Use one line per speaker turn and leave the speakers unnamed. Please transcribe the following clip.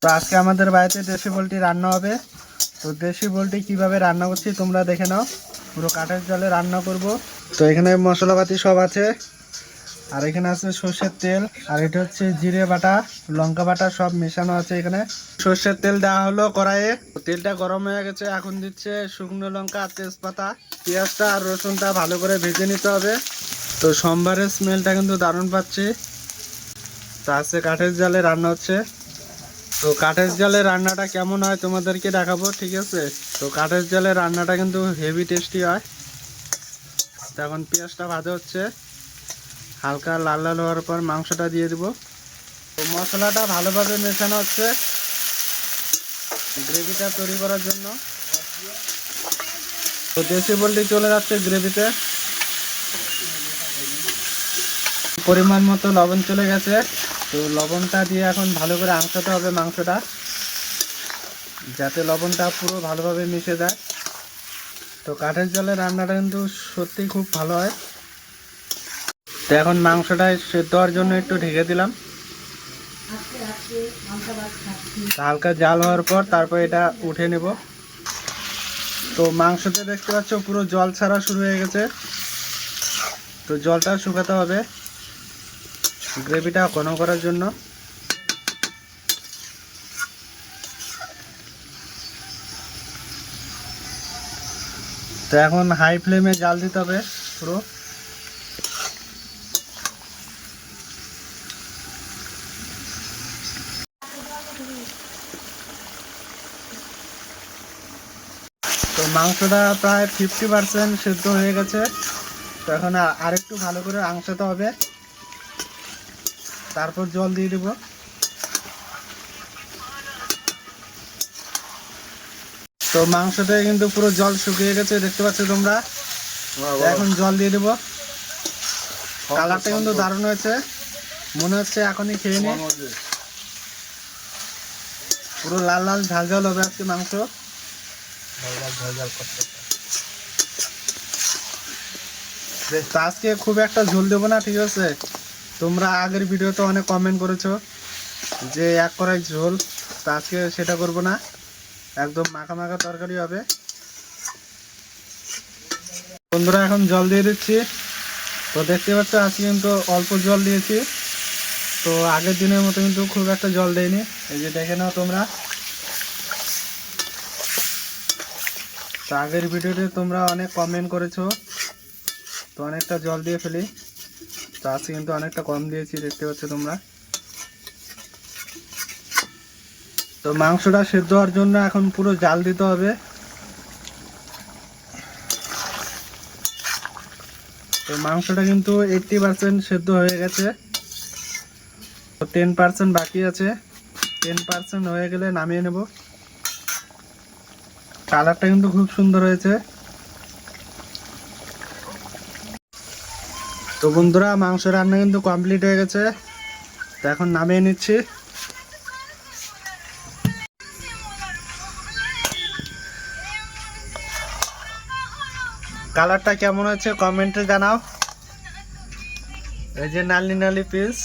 তো আজকে আমাদের বাড়িতে দেশি পোলট্রি রান্না হবে। তো দেশি পোলট্রি কিভাবে রান্না করছি তোমরা দেখে নাও। পুরো কাঠের জালে রান্না করব। তো এখানে মশলাপাতি সব আছে, আর এখানে আছে সর্ষের তেল, আর এটা হচ্ছে জিরে বাটা, লঙ্কা বাটা সব মেশানো আছে এখানে। সর্ষের তেল দেওয়া হলো কড়াইয়ে, তেলটা গরম হয়ে গেছে। এখন দিচ্ছে শুকনো লঙ্কা, তেজপাতা, পেঁয়াজটা আর রসুনটা ভালো করে ভেজে নিতে হবে। তো সোমবারের স্মেলটা কিন্তু দারুণ পাচ্ছি। তো আজকে কাঠের জালে রান্না হচ্ছে। তো কাঠের জালে রান্নাটা কেমন হয় তোমাদেরকে দেখাবো, ঠিক আছে? তো কাঠের জালে রান্নাটা কিন্তু হেভি টেস্টি হয়। তো এখন পেঁয়াজটা ভাজা হচ্ছে, হালকা লাল লাল হওয়ার পর মাংসটা দিয়ে দেবো। তো মশলাটা ভালোভাবে মেশানো হচ্ছে গ্রেভিটা তৈরি করার জন্য। তো দেশি পোলট্রি চলে যাচ্ছে গ্রেভিতে। পরিমাণ মতো লবণ চলে গেছে। তো লবণটা দিয়ে এখন ভালো করে আঁচড়াতে হবে মাংসটা, যাতে লবণটা পুরো ভালোভাবে মিশে যায়। তো কাঠের জালে রান্নাটা কিন্তু সত্যি খুব ভালো হয়। তো এখন মাংসটা সেদ্ধ হওয়ার জন্য একটু ঢেকে দিলাম। হালকা জাল হওয়ার পর তারপর এটা উঠে নেব। তো মাংসতে দেখতে পাচ্ছ পুরো জল ছাড়া শুরু হয়ে গেছে। তো জলটা শুকাতে হবে গ্রেভিটা ঘন করার জন্য। তো এখন হাই ফ্লেমে জাল দিতে হবে পুরো। তো মাংসটা প্রায় 50% সেদ্ধ হয়ে গেছে। তো এখন আরেকটু ভালো করে আঁচড়াতে হবে, তারপর জল দিয়ে দেব। তো মাংসটা কিন্তু পুরো জল শুকিয়ে গেছে, দেখতে পাচ্ছ তোমরা। এখন জল দিয়ে দেব। কালারটা কিন্তু দারুণ হয়েছে, মনে হচ্ছে এখনই খেয়ে নি। পুরো লাল লাল ঝাল ঝাল হবে আজকে মাংস। তো আজকে খুব একটা ঝোল দেবো না, ঠিক আছে? তোমরা আগের ভিডিওতে অনেক কমেন্ট করেছো যে এক কড়াই ঝোল, তো আজকে সেটা করব না, একদম মাখা মাখা তরকারি হবে। বন্ধুরা এখন জল দিয়ে দিচ্ছি। তো দেখতে পাচ্ছ আজকে কিন্তু অল্প জল দিয়েছি। তো আগের দিনের মতো কিন্তু খুব একটা জল দেয়নি, এই যে দেখে নাও তোমরা। তো আগের ভিডিওতে তোমরা অনেক কমেন্ট করেছো, তো অনেকটা জল দিয়ে ফেলি। তো আজকে কিন্তু অনেকটা কম দিয়েছি, দেখতে পাচ্ছ তোমরা। তো মাংসটা সেদ্ধ হওয়ার জন্য এখন পুরো জাল দিতে হবে। তো মাংসটা কিন্তু 80% সেদ্ধ হয়ে গেছে। তো 10% বাকি আছে। 10% হয়ে গেলে নামিয়ে নেব। কালারটা কিন্তু খুব সুন্দর হয়েছে। তো বন্ধুরা মাংস রান্না কিন্তু কমপ্লিট হয়ে গেছে। তো এখন নামিয়ে নিচ্ছি। কালারটা কেমন হয়েছে কমেন্টে জানাও। এই যে নালি নালি পিস।